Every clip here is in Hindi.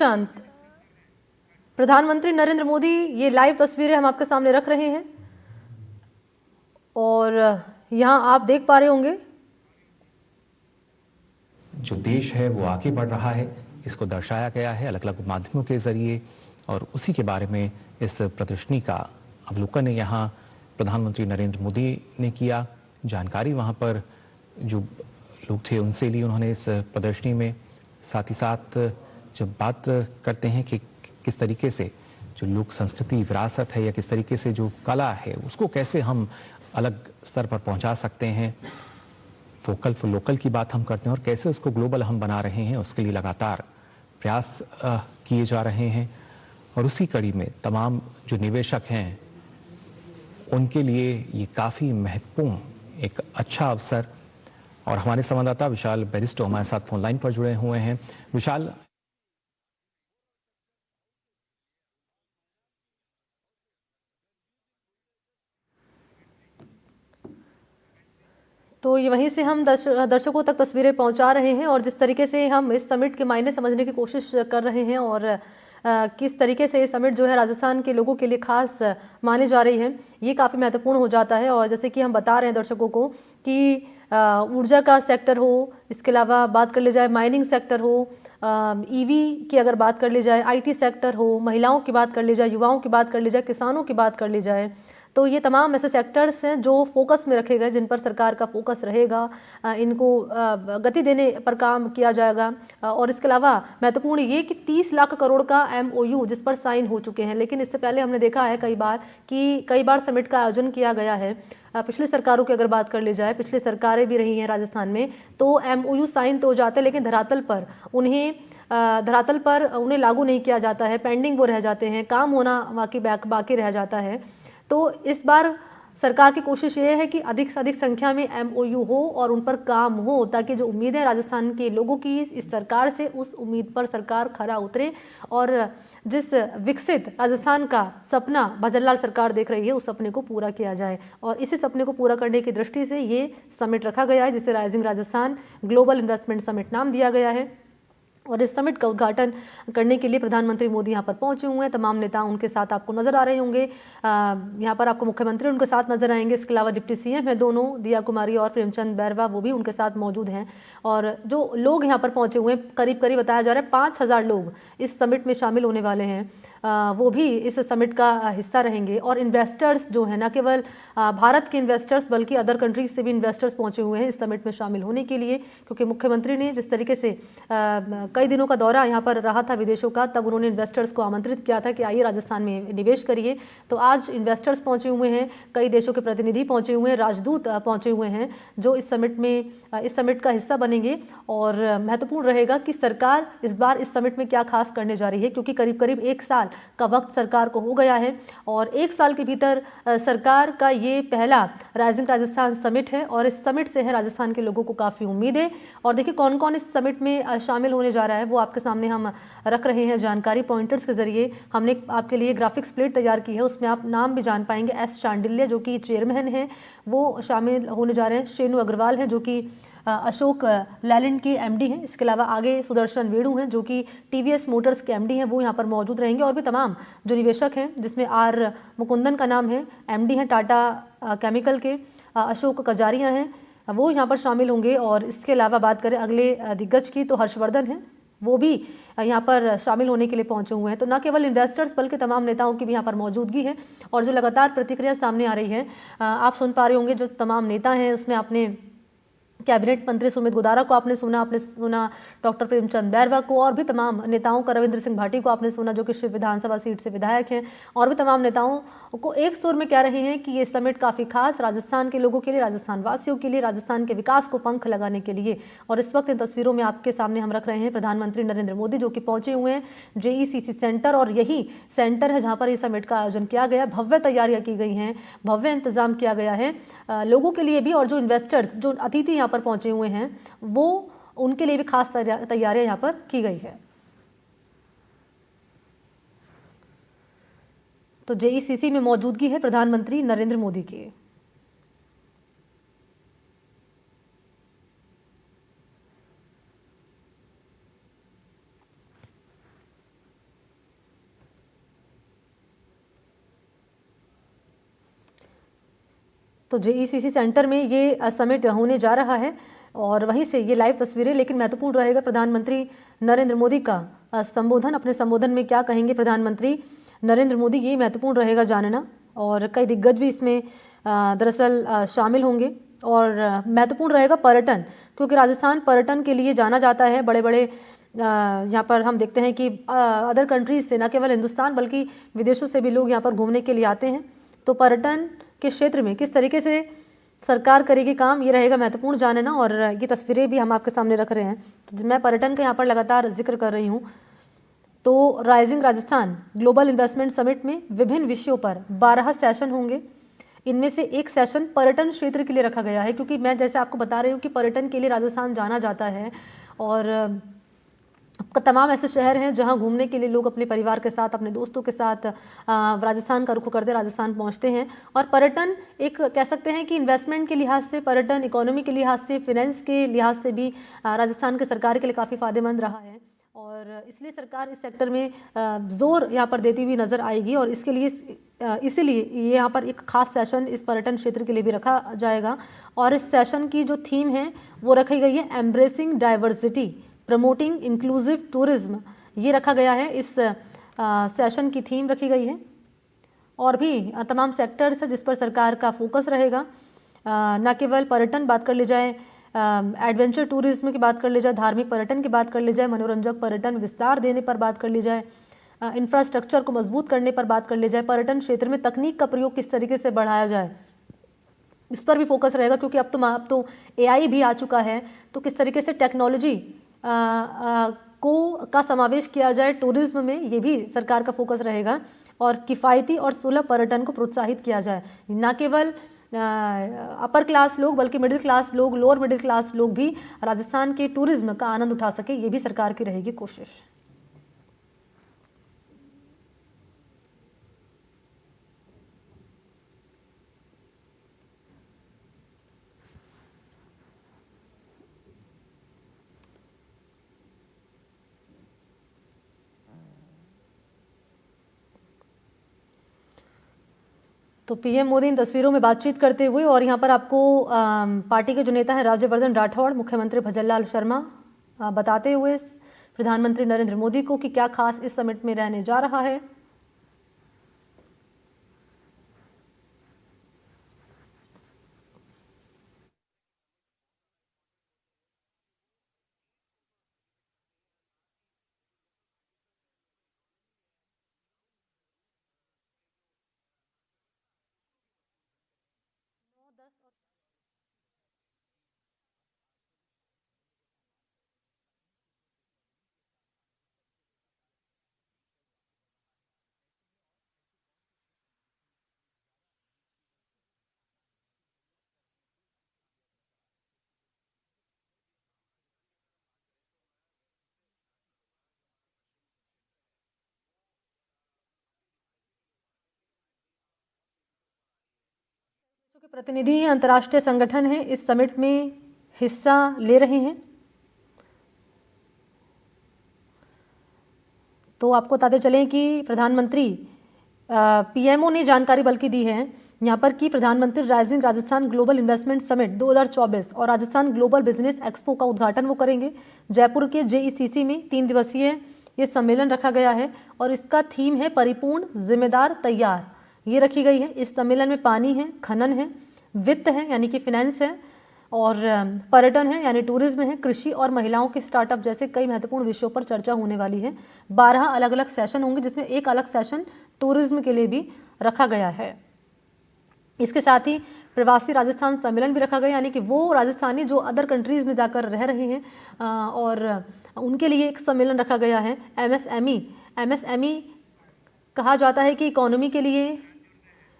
शांत, प्रधानमंत्री नरेंद्र मोदी, ये लाइव तस्वीरें हम आपके सामने रख रहे हैं और यहाँ आप देख पा रहे होंगे जो देश है वो आगे बढ़ रहा है, इसको दर्शाया गया है अलग अलग माध्यमों के जरिए और उसी के बारे में इस प्रदर्शनी का अवलोकन यहाँ प्रधानमंत्री नरेंद्र मोदी ने किया। जानकारी वहाँ पर जो लोग थे उनसे ली उन्होंने इस प्रदर्शनी में। साथ ही साथ जब बात करते हैं कि किस तरीके से जो लोक संस्कृति विरासत है या किस तरीके से जो कला है उसको कैसे हम अलग स्तर पर पहुंचा सकते हैं, वोकल फॉर लोकल की बात हम करते हैं और कैसे उसको ग्लोबल हम बना रहे हैं, उसके लिए लगातार प्रयास किए जा रहे हैं। और उसी कड़ी में तमाम जो निवेशक हैं उनके लिए ये काफ़ी महत्वपूर्ण एक अच्छा अवसर। और हमारे संवाददाता विशाल बेरिस्टो हमारे साथ फोन लाइन पर जुड़े हुए हैं। विशाल, तो ये वहीं से हम दर्शकों तक तस्वीरें पहुंचा रहे हैं और जिस तरीके से हम इस समिट के मायने समझने की कोशिश कर रहे हैं और किस तरीके से ये समिट जो है राजस्थान के लोगों के लिए खास मानी जा रही है, ये काफ़ी महत्वपूर्ण हो जाता है। और जैसे कि हम बता रहे हैं दर्शकों को कि ऊर्जा का सेक्टर हो, इसके अलावा बात कर ली जाए माइनिंग सेक्टर हो, ईवी की अगर बात कर ली जाए, आईटी सेक्टर हो, महिलाओं की बात कर ली जाए, युवाओं की बात कर ली जाए, किसानों की बात कर ली जाए, तो ये तमाम ऐसे सेक्टर्स हैं जो फोकस में रखे गए, जिन पर सरकार का फोकस रहेगा, इनको गति देने पर काम किया जाएगा। और इसके अलावा महत्वपूर्ण ये कि 30 लाख करोड़ का MOU जिस पर साइन हो चुके हैं। लेकिन इससे पहले हमने देखा है कई बार समिट का आयोजन किया गया है। पिछली सरकारों की अगर बात कर ली जाए, पिछली सरकारें भी रही हैं राजस्थान में, तो MOU साइन तो हो जाते हैं लेकिन धरातल पर उन्हें लागू नहीं किया जाता है, पेंडिंग वो रह जाते हैं, काम होना बाकी रह जाता है। तो इस बार सरकार की कोशिश ये है कि अधिक से अधिक संख्या में MOU हो और उन पर काम हो, ताकि जो उम्मीदें राजस्थान के लोगों की इस सरकार से, उस उम्मीद पर सरकार खरा उतरे और जिस विकसित राजस्थान का सपना भजनलाल सरकार देख रही है उस सपने को पूरा किया जाए। और इसी सपने को पूरा करने की दृष्टि से ये समिट रखा गया है, जिसे rising Rajasthan global investment summit नाम दिया गया है। और इस समिट का उद्घाटन करने के लिए प्रधानमंत्री मोदी यहाँ पर पहुंचे हुए हैं। तमाम नेता उनके साथ आपको नजर आ रहे होंगे। यहाँ पर आपको मुख्यमंत्री उनके साथ नजर आएंगे। इसके अलावा डिप्टी CM है दोनों, दिया कुमारी और प्रेमचंद बैरवा, वो भी उनके साथ मौजूद हैं। और जो लोग यहाँ पर पहुंचे हुए हैं, करीब करीब बताया जा रहा है 5000 लोग इस समिट में शामिल होने वाले हैं। वो भी इस समिट का हिस्सा रहेंगे। और इन्वेस्टर्स जो है, न केवल भारत के इन्वेस्टर्स बल्कि अदर कंट्रीज से भी इन्वेस्टर्स पहुंचे हुए हैं इस समिट में शामिल होने के लिए, क्योंकि मुख्यमंत्री ने जिस तरीके से कई दिनों का दौरा यहाँ पर रहा था विदेशों का, तब उन्होंने इन्वेस्टर्स को आमंत्रित किया था कि आइए राजस्थान में निवेश करिए। तो आज इन्वेस्टर्स पहुंचे हुए हैं, कई देशों के प्रतिनिधि पहुंचे हुए हैं, राजदूत पहुंचे हुए हैं जो इस समिट का हिस्सा बनेंगे। और महत्वपूर्ण रहेगा कि सरकार इस बार इस समिट में क्या खास करने जा रही है, क्योंकि करीब करीब 1 साल का वक्त सरकार को हो गया है और 1 साल के भीतर सरकार का ये पहला राइजिंग राजस्थान समिट है। और इस समिट से है राजस्थान के लोगों को काफ़ी उम्मीदें। और देखिए कौन कौन इस समिट में शामिल होने जा रहा है वो आपके सामने हम रख रहे हैं जानकारी पॉइंटर्स के जरिए। हमने आपके लिए ग्राफिक्स प्लेट तैयार की है, उसमें आप नाम भी जान पाएंगे। S चांडिल्य जो कि चेयरमैन हैं वो शामिल होने जा रहे हैं। शेनु अग्रवाल हैं जो कि अशोक लैलैंड के MD हैं। इसके अलावा आगे सुदर्शन वेणु हैं जो कि TVS मोटर्स के MD हैं, वो यहाँ पर मौजूद रहेंगे। और भी तमाम जो निवेशक हैं, जिसमें R मुकुंदन का नाम है, MD हैं टाटा केमिकल के। अशोक कजारिया हैं, वो यहाँ पर शामिल होंगे। और इसके अलावा बात करें अगले दिग्गज की तो हर्षवर्धन हैं, वो भी यहाँ पर शामिल होने के लिए पहुंचे हुए हैं। तो न केवल इन्वेस्टर्स बल्कि तमाम नेताओं की भी यहाँ पर मौजूदगी है। और जो लगातार प्रतिक्रिया सामने आ रही है, आप सुन पा रहे होंगे, जो तमाम नेता हैं उसमें आपने कैबिनेट मंत्री सुमित गोदारा को आपने सुना डॉक्टर प्रेमचंद बैरवा को, और भी तमाम नेताओं का, रविंद्र सिंह भाटी को आपने सुना जो कि शिव विधानसभा सीट से विधायक हैं। और भी तमाम नेताओं को एक सुर में कह रहे हैं कि ये समिट काफ़ी खास राजस्थान के लोगों के लिए, राजस्थान वासियों के लिए, राजस्थान के विकास को पंख लगाने के लिए। और इस वक्त इन तस्वीरों में आपके सामने हम रख रहे हैं प्रधानमंत्री नरेंद्र मोदी जो कि पहुंचे हुए हैं JECC सेंटर। और यही सेंटर है जहाँ पर इस समिट का आयोजन किया गया। भव्य तैयारियां की गई हैं, भव्य इंतजाम किया गया है लोगों के लिए भी। और जो इन्वेस्टर्स, जो अतिथि यहाँ पर पहुंचे हुए हैं, वो उनके लिए भी खास तैयारियां यहाँ पर की गई है। तो JECC में मौजूदगी है प्रधानमंत्री नरेंद्र मोदी की। तो जेईसीसी सेंटर में ये समिट होने जा रहा है और वहीं से ये लाइव तस्वीरें, लेकिन महत्वपूर्ण रहेगा प्रधानमंत्री नरेंद्र मोदी का संबोधन। अपने संबोधन में क्या कहेंगे प्रधानमंत्री नरेंद्र मोदी, ये महत्वपूर्ण रहेगा जानना। और कई दिग्गज भी इसमें दरअसल शामिल होंगे। और महत्वपूर्ण रहेगा पर्यटन, क्योंकि राजस्थान पर्यटन के लिए जाना जाता है। बड़े बड़े यहाँ पर हम देखते हैं कि अदर कंट्रीज से, न केवल हिंदुस्तान बल्कि विदेशों से भी लोग यहाँ पर घूमने के लिए आते हैं। तो पर्यटन के क्षेत्र में किस तरीके से सरकार करेगी काम, ये रहेगा महत्वपूर्ण जानना। और ये तस्वीरें भी हम आपके सामने रख रहे हैं। तो मैं पर्यटन का यहाँ पर लगातार जिक्र कर रही हूँ। तो rising Rajasthan global investment summit में विभिन्न विषयों पर 12 सेशन होंगे। इनमें से एक सेशन पर्यटन क्षेत्र के लिए रखा गया है, क्योंकि मैं जैसे आपको बता रही हूँ कि पर्यटन के लिए राजस्थान जाना जाता है और तमाम ऐसे शहर हैं जहां घूमने के लिए लोग अपने परिवार के साथ, अपने दोस्तों के साथ राजस्थान का रुख करते राजस्थान पहुंचते हैं। और पर्यटन एक कह सकते हैं कि इन्वेस्टमेंट के लिहाज से, पर्यटन इकोनॉमी के लिहाज से, फिनेंस के लिहाज से भी राजस्थान के सरकार के लिए काफ़ी फायदेमंद रहा है। और इसलिए सरकार इस सेक्टर में जोर यहाँ पर देती हुई नजर आएगी। और इसके लिए इसीलिए ये यहाँ पर एक खास सेशन इस पर्यटन क्षेत्र के लिए भी रखा जाएगा। और इस सेशन की जो थीम है वो रखी गई है embracing diversity promoting inclusive tourism, ये रखा गया है। इस सेशन की थीम रखी गई है। और भी तमाम सेक्टर्स है जिस पर सरकार का फोकस रहेगा। न केवल पर्यटन बात कर ली जाए, एडवेंचर टूरिज्म की बात कर ली जाए, धार्मिक पर्यटन की बात कर ली जाए, मनोरंजक पर्यटन विस्तार देने पर बात कर ली जाए, इंफ्रास्ट्रक्चर को मजबूत करने पर बात कर ली जाए, पर्यटन क्षेत्र में तकनीक का प्रयोग किस तरीके से बढ़ाया जाए, इस पर भी फोकस रहेगा। क्योंकि अब तो AI भी आ चुका है। तो किस तरीके से टेक्नोलॉजी का समावेश किया जाए टूरिज्म में, ये भी सरकार का फोकस रहेगा। और किफ़ायती और सुलभ पर्यटन को प्रोत्साहित किया जाए। न केवल अपर क्लास लोग बल्कि मिडिल क्लास लोग, लोअर मिडिल क्लास लोग भी राजस्थान के टूरिज्म का आनंद उठा सके, ये भी सरकार की रहेगी कोशिश। तो पीएम मोदी इन तस्वीरों में बातचीत करते हुए, और यहाँ पर आपको पार्टी के जो नेता हैं राज्यवर्धन राठौड़, मुख्यमंत्री भजनलाल शर्मा बताते हुए प्रधानमंत्री नरेंद्र मोदी को कि क्या खास इस समिट में रहने जा रहा है। के प्रतिनिधि अंतर्राष्ट्रीय संगठन है इस समिट में हिस्सा ले रहे हैं। तो आपको बताते चलें कि प्रधानमंत्री पीएमओ ने जानकारी बल्कि दी है यहाँ पर कि प्रधानमंत्री rising Rajasthan global investment summit 2024 और राजस्थान ग्लोबल बिजनेस एक्सपो का उद्घाटन वो करेंगे। जयपुर के जेईसीसी में 3 दिवसीय ये सम्मेलन रखा गया है और इसका थीम है परिपूर्ण जिम्मेदार तैयार, ये रखी गई है। इस सम्मेलन में पानी है, खनन है, वित्त है यानी कि फिनेंस है, और पर्यटन है यानी टूरिज्म है, कृषि और महिलाओं के स्टार्टअप जैसे कई महत्वपूर्ण विषयों पर चर्चा होने वाली है। 12 अलग अलग सेशन होंगे जिसमें एक अलग सेशन टूरिज्म के लिए भी रखा गया है। इसके साथ ही प्रवासी राजस्थान सम्मेलन भी रखा गया, यानी कि वो राजस्थानी जो अदर कंट्रीज में जाकर रह रहे हैं और उनके लिए एक सम्मेलन रखा गया है। एमएसएमई कहा जाता है कि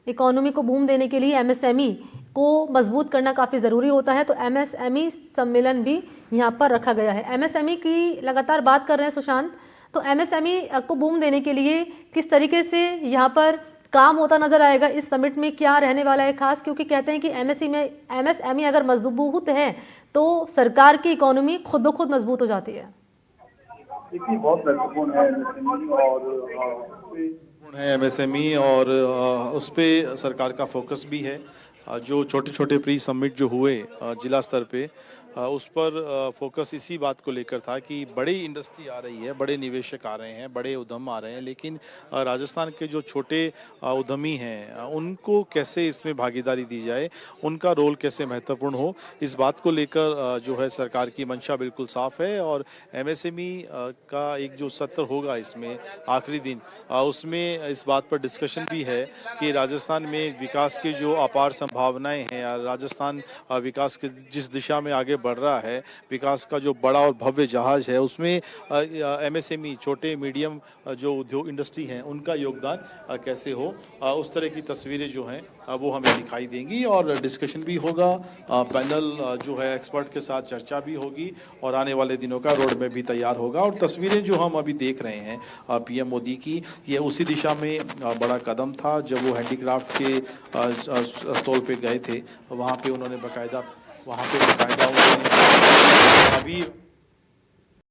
इकोनॉमी को बूम देने के लिए एमएसएमई को मजबूत करना काफ़ी ज़रूरी होता है। तो एमएसएमई सम्मेलन भी यहाँ पर रखा गया है। एमएसएमई की लगातार बात कर रहे हैं सुशांत, तो एमएसएमई को बूम देने के लिए किस तरीके से यहाँ पर काम होता नजर आएगा, इस समिट में क्या रहने वाला है खास, क्योंकि कहते हैं कि एमएसएमई अगर मजबूत है तो सरकार की इकोनॉमी खुद ब खुद मजबूत हो जाती है। देखिए बहुत महत्वपूर्ण है एमएसएमई और उस पे सरकार का फोकस भी है। जो छोटे छोटे प्री समिट जो हुए जिला स्तर पे, उस पर फोकस इसी बात को लेकर था कि बड़ी इंडस्ट्री आ रही है, बड़े निवेशक आ रहे हैं, बड़े उद्यम आ रहे हैं, लेकिन राजस्थान के जो छोटे उद्यमी हैं उनको कैसे इसमें भागीदारी दी जाए, उनका रोल कैसे महत्वपूर्ण हो, इस बात को लेकर जो है सरकार की मंशा बिल्कुल साफ है। और एमएसएमई का एक जो सत्र होगा इसमें आखिरी दिन, उसमें इस बात पर डिस्कशन भी है कि राजस्थान में विकास की जो अपार संभावनाएं हैं, या राजस्थान विकास के जिस दिशा में आगे बढ़ रहा है, विकास का जो बड़ा और भव्य जहाज है, उसमें एमएसएमई छोटे मीडियम जो उद्योग इंडस्ट्री हैं उनका योगदान कैसे हो, उस तरह की तस्वीरें जो हैं वो हमें दिखाई देंगी। और डिस्कशन भी होगा, पैनल जो है एक्सपर्ट के साथ चर्चा भी होगी, और आने वाले दिनों का रोड मैप भी तैयार होगा। और तस्वीरें जो हम अभी देख रहे हैं पीएम मोदी की, ये उसी दिशा में बड़ा कदम था। जब वो हैंडीक्राफ्ट के स्टॉल पे गए थे, वहाँ पे उन्होंने बाकायदा उन्होंने अभी